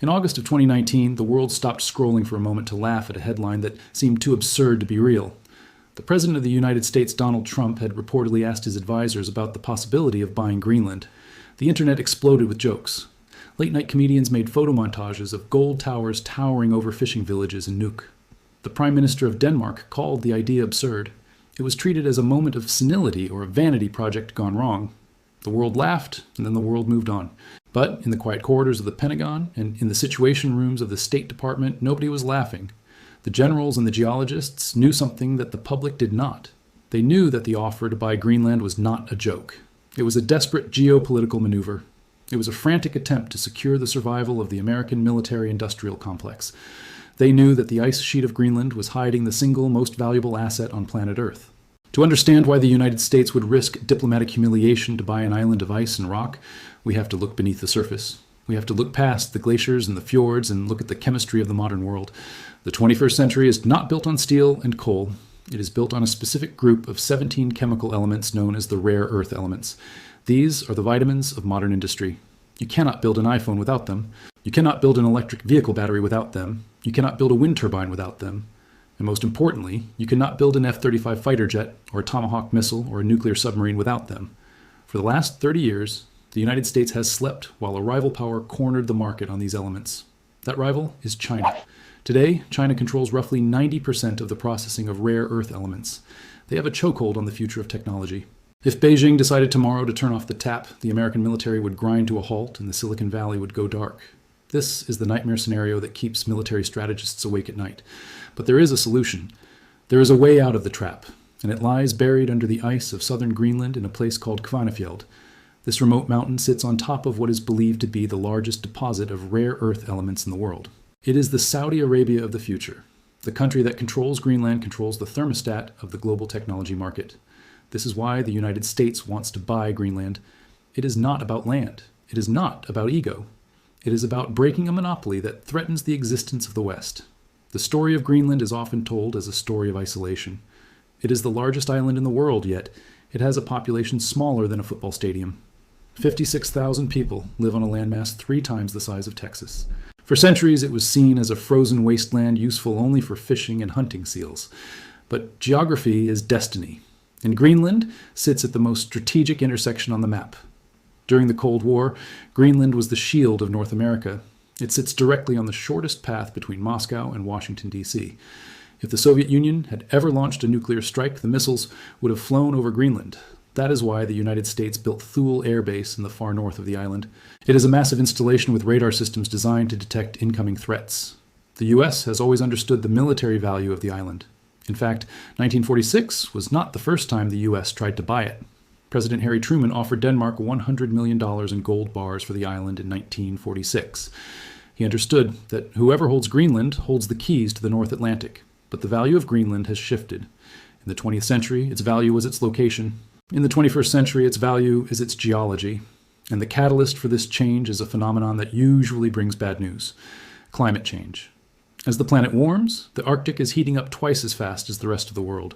In August of 2019, the world stopped scrolling for a moment to laugh at a headline that seemed too absurd to be real. The President of the United States, Donald Trump, had reportedly asked his advisors about the possibility of buying Greenland. The internet exploded with jokes. Late-night comedians made photo montages of gold towers towering over fishing villages in Nuuk. The Prime Minister of Denmark called the idea absurd. It was treated as a moment of senility or a vanity project gone wrong. The world laughed, and then the world moved on. But in the quiet corridors of the Pentagon and in the situation rooms of the State Department, nobody was laughing. The generals and the geologists knew something that the public did not. They knew that the offer to buy Greenland was not a joke. It was a desperate geopolitical maneuver. It was a frantic attempt to secure the survival of the American military-industrial complex. They knew that the ice sheet of Greenland was hiding the single most valuable asset on planet Earth. To understand why the United States would risk diplomatic humiliation to buy an island of ice and rock, we have to look beneath the surface. We have to look past the glaciers and the fjords and look at the chemistry of the modern world. The 21st century is not built on steel and coal. It is built on a specific group of 17 chemical elements known as the rare earth elements. These are the vitamins of modern industry. You cannot build an iPhone without them. You cannot build an electric vehicle battery without them. You cannot build a wind turbine without them. And most importantly, you cannot build an F-35 fighter jet or a Tomahawk missile or a nuclear submarine without them. For the last 30 years, the United States has slept while a rival power cornered the market on these elements. That rival is China. Today, China controls roughly 90% of the processing of rare earth elements. They have a chokehold on the future of technology. If Beijing decided tomorrow to turn off the tap, the American military would grind to a halt and the Silicon Valley would go dark. This is the nightmare scenario that keeps military strategists awake at night. But there is a solution. There is a way out of the trap, and it lies buried under the ice of southern Greenland in a place called Kvanefjeld. This remote mountain sits on top of what is believed to be the largest deposit of rare earth elements in the world. It is the Saudi Arabia of the future. The country that controls Greenland controls the thermostat of the global technology market. This is why the United States wants to buy Greenland. It is not about land. It is not about ego. It is about breaking a monopoly that threatens the existence of the West. The story of Greenland is often told as a story of isolation. It is the largest island in the world, yet it has a population smaller than a football stadium. 56,000 people live on a landmass 3 times the size of Texas. For centuries, it was seen as a frozen wasteland useful only for fishing and hunting seals. But geography is destiny, and Greenland sits at the most strategic intersection on the map. During the Cold War, Greenland was the shield of North America. It sits directly on the shortest path between Moscow and Washington, D.C. If the Soviet Union had ever launched a nuclear strike, the missiles would have flown over Greenland. That is why the United States built Thule Air Base in the far north of the island. It is a massive installation with radar systems designed to detect incoming threats. The U.S. has always understood the military value of the island. In fact, 1946 was not the first time the U.S. tried to buy it. President Harry Truman offered Denmark $100 million in gold bars for the island in 1946. He understood that whoever holds Greenland holds the keys to the North Atlantic, but the value of Greenland has shifted. In the 20th century, its value was its location. In the 21st century, its value is its geology. And the catalyst for this change is a phenomenon that usually brings bad news: climate change. As the planet warms, the Arctic is heating up twice as fast as the rest of the world.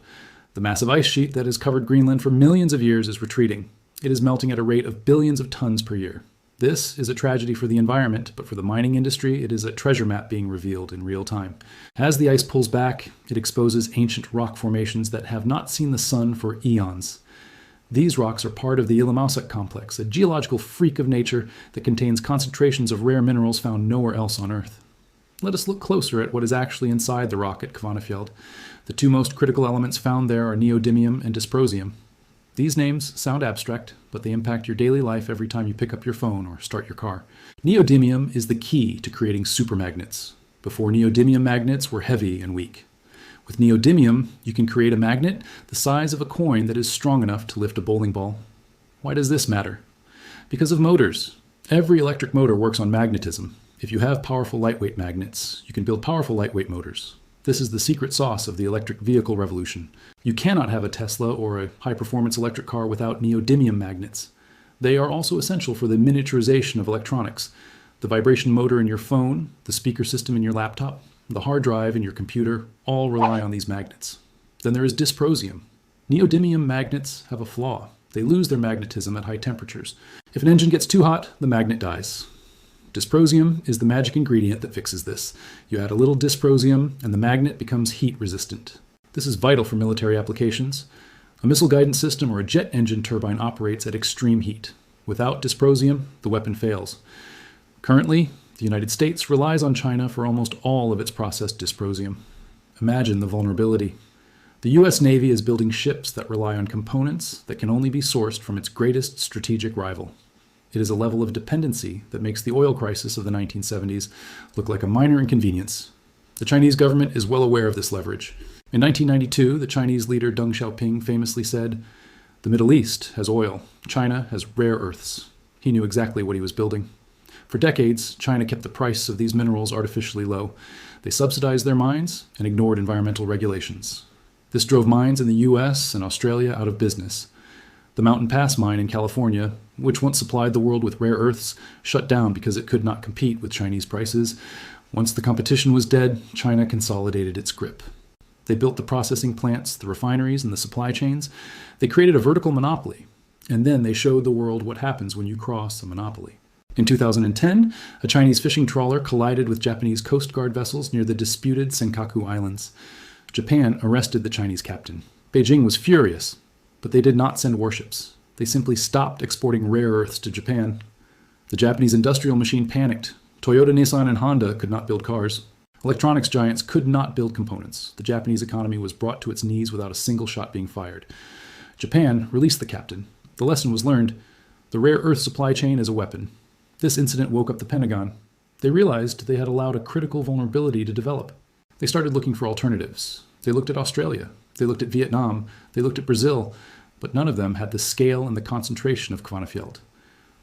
The massive ice sheet that has covered Greenland for millions of years is retreating. It is melting at a rate of billions of tons per year. This is a tragedy for the environment, but for the mining industry, it is a treasure map being revealed in real time. As the ice pulls back, it exposes ancient rock formations that have not seen the sun for eons. These rocks are part of the Illimausak complex, a geological freak of nature that contains concentrations of rare minerals found nowhere else on Earth. Let us look closer at what is actually inside the rock at Kvanefjeld. The 2 most critical elements found there are neodymium and dysprosium. These names sound abstract, but they impact your daily life every time you pick up your phone or start your car. Neodymium is the key to creating supermagnets. Before neodymium magnets were heavy and weak. With neodymium, you can create a magnet the size of a coin that is strong enough to lift a bowling ball. Why does this matter? Because of motors. Every electric motor works on magnetism. If you have powerful lightweight magnets, you can build powerful lightweight motors. This is the secret sauce of the electric vehicle revolution. You cannot have a Tesla or a high-performance electric car without neodymium magnets. They are also essential for the miniaturization of electronics. The vibration motor in your phone, the speaker system in your laptop, the hard drive in your computer all rely on these magnets. Then there is dysprosium. Neodymium magnets have a flaw. They lose their magnetism at high temperatures. If an engine gets too hot, the magnet dies. Dysprosium is the magic ingredient that fixes this. You add a little dysprosium, and the magnet becomes heat resistant. This is vital for military applications. A missile guidance system or a jet engine turbine operates at extreme heat. Without dysprosium, the weapon fails. Currently, the United States relies on China for almost all of its processed dysprosium. Imagine the vulnerability. The U.S. Navy is building ships that rely on components that can only be sourced from its greatest strategic rival. It is a level of dependency that makes the oil crisis of the 1970s look like a minor inconvenience. The Chinese government is well aware of this leverage. In 1992, the Chinese leader Deng Xiaoping famously said, "The Middle East has oil. China has rare earths." He knew exactly what he was building. For decades, China kept the price of these minerals artificially low. They subsidized their mines and ignored environmental regulations. This drove mines in the US and Australia out of business. The Mountain Pass mine in California, which once supplied the world with rare earths, shut down because it could not compete with Chinese prices. Once the competition was dead, China consolidated its grip. They built the processing plants, the refineries, and the supply chains. They created a vertical monopoly. And then they showed the world what happens when you cross a monopoly. In 2010, a Chinese fishing trawler collided with Japanese Coast Guard vessels near the disputed Senkaku Islands. Japan arrested the Chinese captain. Beijing was furious, but they did not send warships. They simply stopped exporting rare earths to Japan. The Japanese industrial machine panicked. Toyota, Nissan, and Honda could not build cars. Electronics giants could not build components. The Japanese economy was brought to its knees without a single shot being fired. Japan released the captain. The lesson was learned. The rare earth supply chain is a weapon. This incident woke up the Pentagon. They realized they had allowed a critical vulnerability to develop. They started looking for alternatives. They looked at Australia. They looked at Vietnam. They looked at Brazil. But none of them had the scale and the concentration of Kvanefjeld.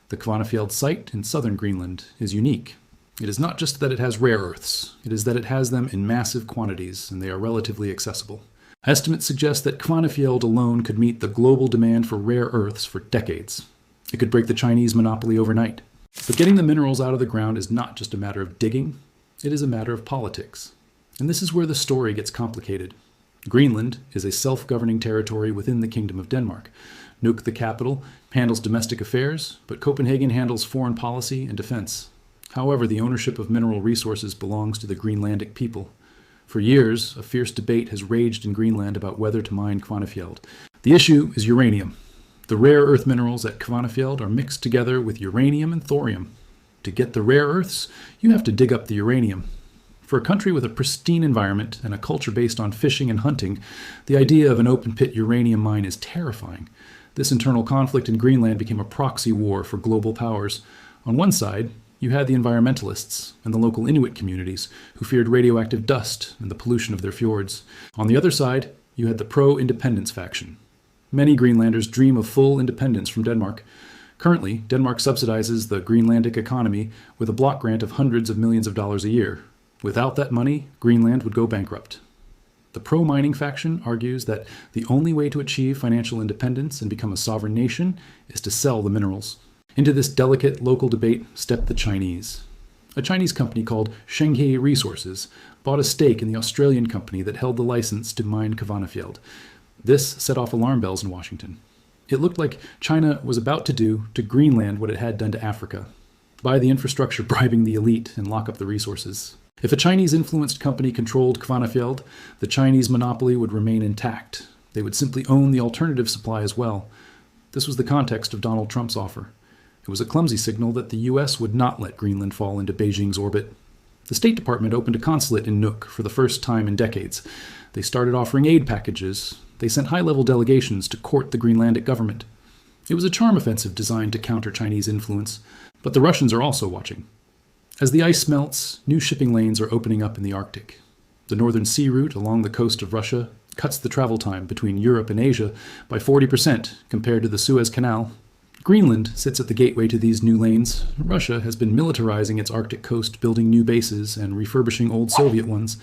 The Kvanefjeld site in southern Greenland is unique. It is not just that it has rare earths, it is that it has them in massive quantities, and they are relatively accessible. Estimates suggest that Kvanefjeld alone could meet the global demand for rare earths for decades. It could break the Chinese monopoly overnight. But getting the minerals out of the ground is not just a matter of digging, it is a matter of politics. And this is where the story gets complicated. Greenland is a self-governing territory within the Kingdom of Denmark. Nuuk, the capital, handles domestic affairs, but Copenhagen handles foreign policy and defense. However, the ownership of mineral resources belongs to the Greenlandic people. For years, a fierce debate has raged in Greenland about whether to mine Kvanefjeld. The issue is uranium. The rare earth minerals at Kvanefjeld are mixed together with uranium and thorium. To get the rare earths, you have to dig up the uranium. For a country with a pristine environment and a culture based on fishing and hunting, the idea of an open-pit uranium mine is terrifying. This internal conflict in Greenland became a proxy war for global powers. On one side, you had the environmentalists and the local Inuit communities who feared radioactive dust and the pollution of their fjords. On the other side, you had the pro-independence faction. Many Greenlanders dream of full independence from Denmark. Currently, Denmark subsidizes the Greenlandic economy with a block grant of hundreds of millions of dollars a year. Without that money, Greenland would go bankrupt. The pro-mining faction argues that the only way to achieve financial independence and become a sovereign nation is to sell the minerals. Into this delicate local debate stepped the Chinese. A Chinese company called Shanghai Resources bought a stake in the Australian company that held the license to mine Kvanefjeld. This set off alarm bells in Washington. It looked like China was about to do to Greenland what it had done to Africa, buy the infrastructure bribing the elite and lock up the resources. If a Chinese-influenced company controlled Kvanefjeld, the Chinese monopoly would remain intact. They would simply own the alternative supply as well. This was the context of Donald Trump's offer. It was a clumsy signal that the U.S. would not let Greenland fall into Beijing's orbit. The State Department opened a consulate in Nuuk for the first time in decades. They started offering aid packages. They sent high-level delegations to court the Greenlandic government. It was a charm offensive designed to counter Chinese influence, but the Russians are also watching. As the ice melts, new shipping lanes are opening up in the Arctic. The northern sea route along the coast of Russia cuts the travel time between Europe and Asia by 40% compared to the Suez Canal. Greenland sits at the gateway to these new lanes. Russia has been militarizing its Arctic coast, building new bases and refurbishing old Soviet ones.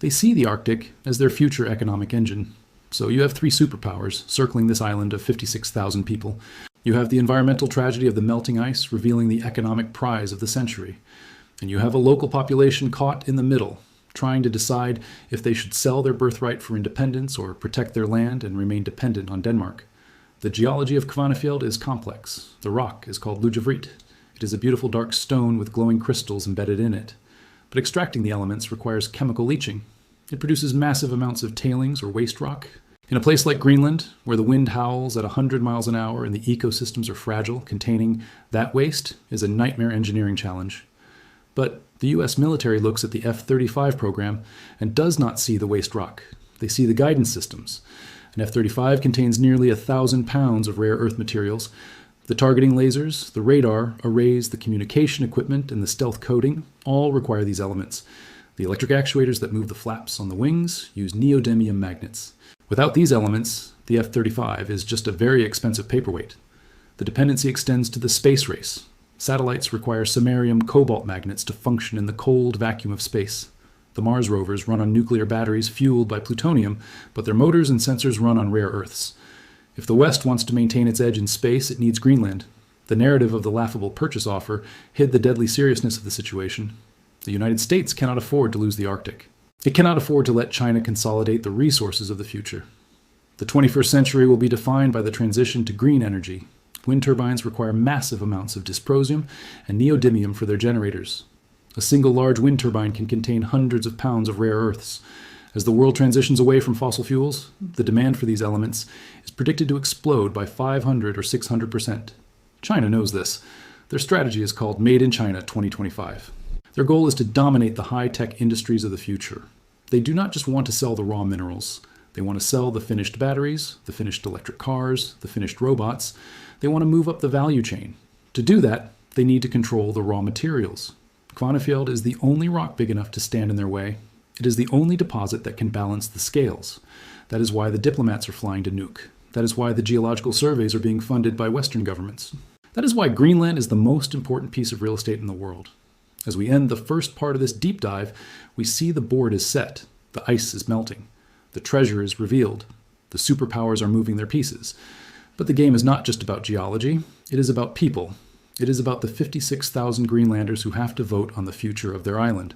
They see the Arctic as their future economic engine. So you have three superpowers circling this island of 56,000 people. You have the environmental tragedy of the melting ice revealing the economic prize of the century. And you have a local population caught in the middle, trying to decide if they should sell their birthright for independence or protect their land and remain dependent on Denmark. The geology of Kvanefjeld is complex. The rock is called Lujavrit. It It is a beautiful dark stone with glowing crystals embedded in it. But extracting the elements requires chemical leaching. It produces massive amounts of tailings or waste rock. In a place like Greenland, where the wind howls at 100 miles an hour and the ecosystems are fragile, containing that waste is a nightmare engineering challenge. But the US military looks at the F-35 program and does not see the waste rock. They see the guidance systems. An F-35 contains nearly 1,000 pounds of rare earth materials. The targeting lasers, the radar, arrays, the communication equipment, and the stealth coating all require these elements. The electric actuators that move the flaps on the wings use neodymium magnets. Without these elements, the F-35 is just a very expensive paperweight. The dependency extends to the space race. Satellites require samarium cobalt magnets to function in the cold vacuum of space. The Mars rovers run on nuclear batteries fueled by plutonium, but their motors and sensors run on rare earths. If the West wants to maintain its edge in space, it needs Greenland. The narrative of the laughable purchase offer hid the deadly seriousness of the situation. The United States cannot afford to lose the Arctic. It cannot afford to let China consolidate the resources of the future. The 21st century will be defined by the transition to green energy. Wind turbines require massive amounts of dysprosium and neodymium for their generators. A single large wind turbine can contain hundreds of pounds of rare earths. As the world transitions away from fossil fuels, the demand for these elements is predicted to explode by 500 or 600%. China knows this. Their strategy is called Made in China 2025. Their goal is to dominate the high-tech industries of the future. They do not just want to sell the raw minerals. They want to sell the finished batteries, the finished electric cars, the finished robots. They want to move up the value chain. To do that, they need to control the raw materials. Kvanefjeld is the only rock big enough to stand in their way. It is the only deposit that can balance the scales. That is why the diplomats are flying to Nuuk. That is why the geological surveys are being funded by Western governments. That is why Greenland is the most important piece of real estate in the world. As we end the first part of this deep dive, we see the board is set. The ice is melting. The treasure is revealed. The superpowers are moving their pieces. But the game is not just about geology. It is about people. It is about the 56,000 Greenlanders who have to vote on the future of their island.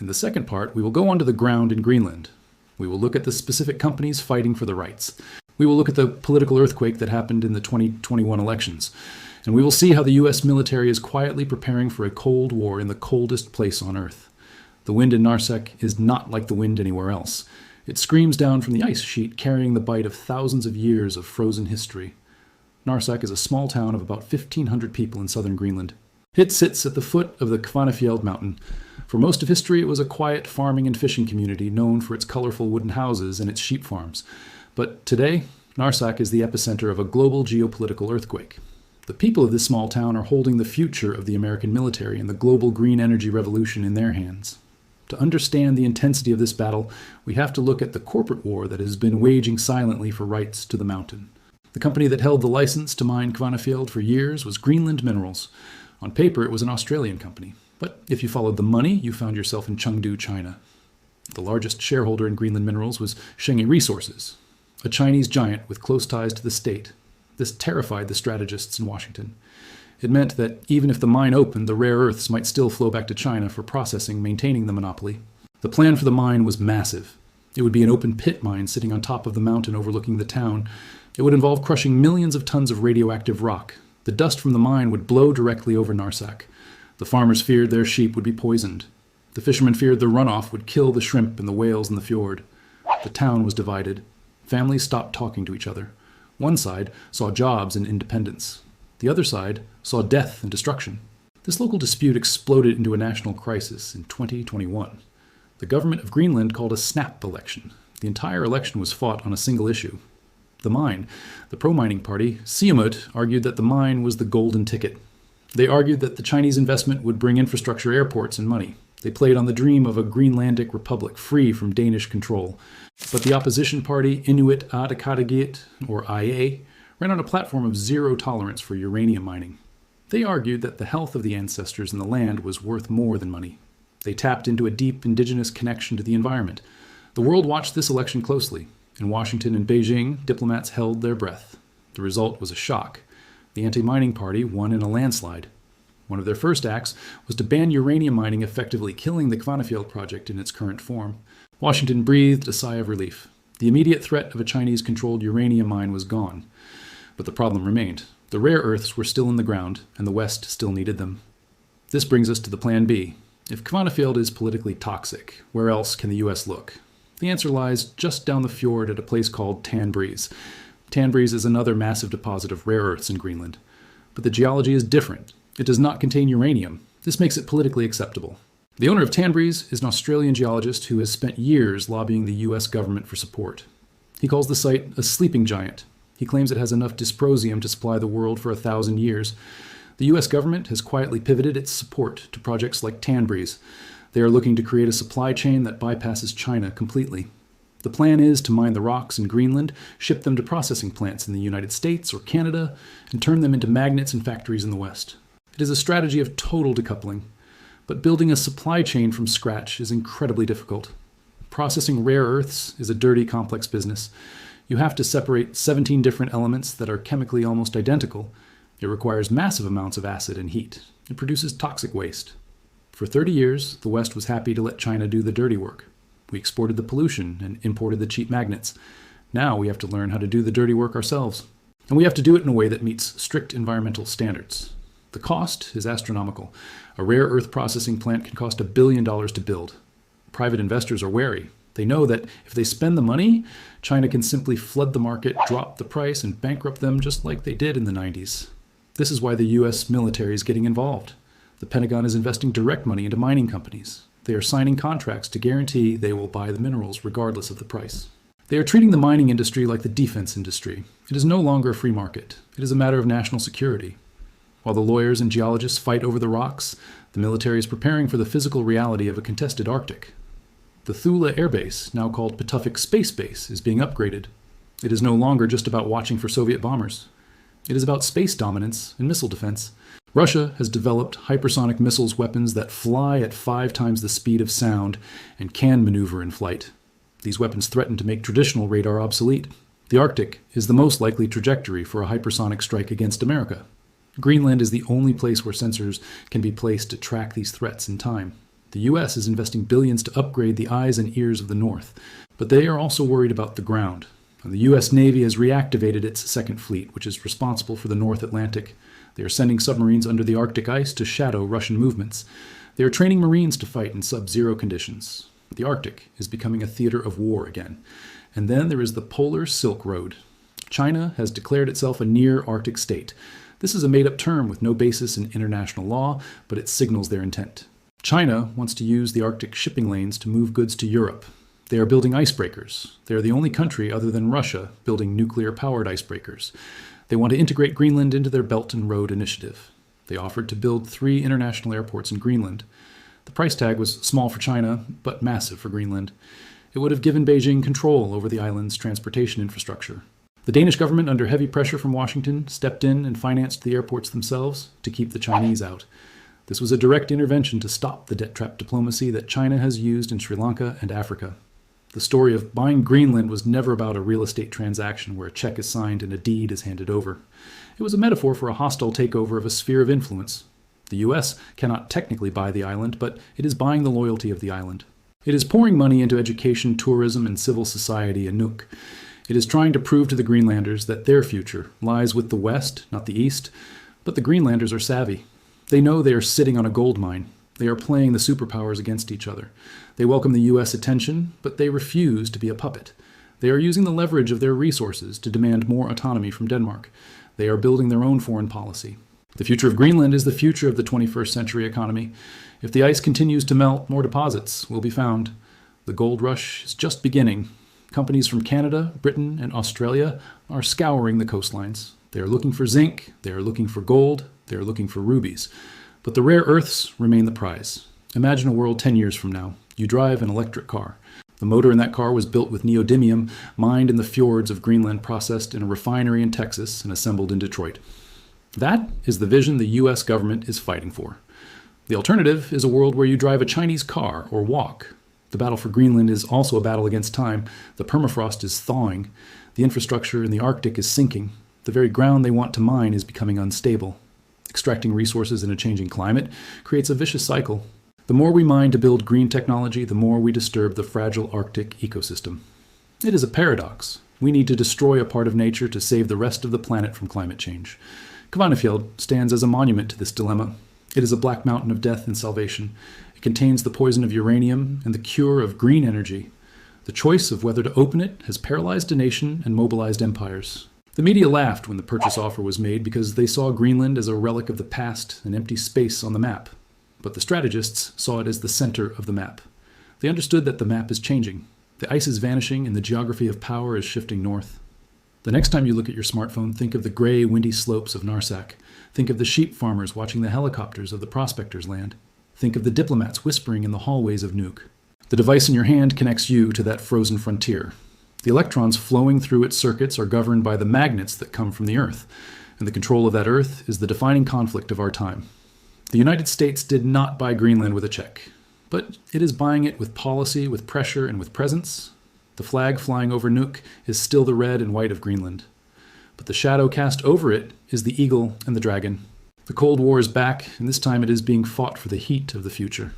In the second part, we will go onto the ground in Greenland. We will look at the specific companies fighting for the rights. We will look at the political earthquake that happened in the 2021 elections. And we will see how the US military is quietly preparing for a cold war in the coldest place on Earth. The wind in Narsek is not like the wind anywhere else. It screams down from the ice sheet, carrying the bite of thousands of years of frozen history. Narsek is a small town of about 1,500 people in southern Greenland. It sits at the foot of the Kvanefjeld mountain. For most of history, it was a quiet farming and fishing community known for its colorful wooden houses and its sheep farms. But today, Narsek is the epicenter of a global geopolitical earthquake. The people of this small town are holding the future of the American military and the global green energy revolution in their hands. To understand the intensity of this battle, we have to look at the corporate war that has been waging silently for rights to the mountain. The company that held the license to mine Kvanefjeld for years was Greenland Minerals. On paper, it was an Australian company. But if you followed the money, you found yourself in Chengdu, China. The largest shareholder in Greenland Minerals was Shenghe Resources, a Chinese giant with close ties to the state. This terrified the strategists in Washington. It meant that even if the mine opened, the rare earths might still flow back to China for processing, maintaining the monopoly. The plan for the mine was massive. It would be an open pit mine sitting on top of the mountain overlooking the town. It would involve crushing millions of tons of radioactive rock. The dust from the mine would blow directly over Narsek. The farmers feared their sheep would be poisoned. The fishermen feared the runoff would kill the shrimp and the whales in the fjord. The town was divided. Families stopped talking to each other. One side saw jobs and independence. The other side saw death and destruction. This local dispute exploded into a national crisis in 2021. The government of Greenland called a snap election. The entire election was fought on a single issue. The mine. The pro-mining party, Siumut, argued that the mine was the golden ticket. They argued that the Chinese investment would bring infrastructure, airports, and money. They played on the dream of a Greenlandic republic free from Danish control. But the opposition party, Inuit Ataqatigiit, or IA, ran on a platform of zero tolerance for uranium mining. They argued that the health of the ancestors and the land was worth more than money. They tapped into a deep indigenous connection to the environment. The world watched this election closely. In Washington and Beijing, diplomats held their breath. The result was a shock. The anti-mining party won in a landslide. One of their first acts was to ban uranium mining, effectively killing the Kvanefjeld project in its current form. Washington breathed a sigh of relief. The immediate threat of a Chinese-controlled uranium mine was gone. But the problem remained. The rare earths were still in the ground, and the West still needed them. This brings us to the plan B. If Kvanefjeld is politically toxic, where else can the U.S. look? The answer lies just down the fjord at a place called Tanbreez. Tanbreez is another massive deposit of rare earths in Greenland. But the geology is different. It does not contain uranium. This makes it politically acceptable. The owner of Tanbreez is an Australian geologist who has spent years lobbying the U.S. government for support. He calls the site a sleeping giant. He claims it has enough dysprosium to supply the world for 1,000 years. The U.S. government has quietly pivoted its support to projects like Tanbreez. They are looking to create a supply chain that bypasses China completely. The plan is to mine the rocks in Greenland, ship them to processing plants in the United States or Canada, and turn them into magnets in factories in the West. It is a strategy of total decoupling. But building a supply chain from scratch is incredibly difficult. Processing rare earths is a dirty, complex business. You have to separate 17 different elements that are chemically almost identical. It requires massive amounts of acid and heat. It produces toxic waste. For 30 years, the West was happy to let China do the dirty work. We exported the pollution and imported the cheap magnets. Now we have to learn how to do the dirty work ourselves. And we have to do it in a way that meets strict environmental standards. The cost is astronomical. A rare earth processing plant can cost $1 billion to build. Private investors are wary. They know that if they spend the money, China can simply flood the market, drop the price, and bankrupt them just like they did in the 90s. This is why the U.S. military is getting involved. The Pentagon is investing direct money into mining companies. They are signing contracts to guarantee they will buy the minerals regardless of the price. They are treating the mining industry like the defense industry. It is no longer a free market. It is a matter of national security. While the lawyers and geologists fight over the rocks, the military is preparing for the physical reality of a contested Arctic. The Thule Air Base, now called Patuffik Space Base, is being upgraded. It is no longer just about watching for Soviet bombers. It is about space dominance and missile defense. Russia has developed hypersonic missiles weapons that fly at 5 times the speed of sound and can maneuver in flight. These weapons threaten to make traditional radar obsolete. The Arctic is the most likely trajectory for a hypersonic strike against America. Greenland is the only place where sensors can be placed to track these threats in time. The U.S. is investing billions to upgrade the eyes and ears of the North, but they are also worried about the ground. And the U.S. Navy has reactivated its Second Fleet, which is responsible for the North Atlantic. They are sending submarines under the Arctic ice to shadow Russian movements. They are training Marines to fight in sub-zero conditions. The Arctic is becoming a theater of war again. And then there is the Polar Silk Road. China has declared itself a near-Arctic state. This is a made-up term with no basis in international law, but it signals their intent. China wants to use the Arctic shipping lanes to move goods to Europe. They are building icebreakers. They are the only country other than Russia building nuclear-powered icebreakers. They want to integrate Greenland into their Belt and Road Initiative. They offered to build 3 international airports in Greenland. The price tag was small for China, but massive for Greenland. It would have given Beijing control over the island's transportation infrastructure. The Danish government, under heavy pressure from Washington, stepped in and financed the airports themselves to keep the Chinese out. This was a direct intervention to stop the debt trap diplomacy that China has used in Sri Lanka and Africa. The story of buying Greenland was never about a real estate transaction where a check is signed and a deed is handed over. It was a metaphor for a hostile takeover of a sphere of influence. The U.S. cannot technically buy the island, but it is buying the loyalty of the island. It is pouring money into education, tourism, and civil society in Nuuk. It is trying to prove to the Greenlanders that their future lies with the West, not the East. But the Greenlanders are savvy. They know they are sitting on a gold mine. They are playing the superpowers against each other. They welcome the U.S. attention, but they refuse to be a puppet. They are using the leverage of their resources to demand more autonomy from Denmark. They are building their own foreign policy. The future of Greenland is the future of the 21st century economy. If the ice continues to melt, more deposits will be found. The gold rush is just beginning. Companies from Canada, Britain, and Australia are scouring the coastlines. They are looking for zinc, they are looking for gold, they are looking for rubies. But the rare earths remain the prize. Imagine a world 10 years from now. You drive an electric car. The motor in that car was built with neodymium, mined in the fjords of Greenland, processed in a refinery in Texas, and assembled in Detroit. That is the vision the U.S. government is fighting for. The alternative is a world where you drive a Chinese car or walk. The battle for Greenland is also a battle against time. The permafrost is thawing. The infrastructure in the Arctic is sinking. The very ground they want to mine is becoming unstable. Extracting resources in a changing climate creates a vicious cycle. The more we mine to build green technology, the more we disturb the fragile Arctic ecosystem. It is a paradox. We need to destroy a part of nature to save the rest of the planet from climate change. Kvanefjeld stands as a monument to this dilemma. It is a black mountain of death and salvation. It contains the poison of uranium and the cure of green energy. The choice of whether to open it has paralyzed a nation and mobilized empires. The media laughed when the purchase offer was made because they saw Greenland as a relic of the past, an empty space on the map. But the strategists saw it as the center of the map. They understood that the map is changing. The ice is vanishing and the geography of power is shifting north. The next time you look at your smartphone, think of the gray, windy slopes of Narsak. Think of the sheep farmers watching the helicopters of the prospectors land. Think of the diplomats whispering in the hallways of Nuuk. The device in your hand connects you to that frozen frontier. The electrons flowing through its circuits are governed by the magnets that come from the Earth, and the control of that Earth is the defining conflict of our time. The United States did not buy Greenland with a check, but it is buying it with policy, with pressure, and with presence. The flag flying over Nuuk is still the red and white of Greenland, but the shadow cast over it is the eagle and the dragon. The Cold War is back, and this time it is being fought for the heat of the future.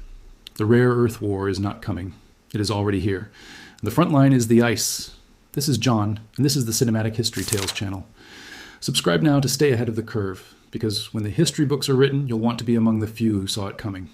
The rare Earth War is not coming. It is already here. And the front line is the ice. This is John, and this is the Cinematic History Tales channel. Subscribe now to stay ahead of the curve, because when the history books are written, you'll want to be among the few who saw it coming.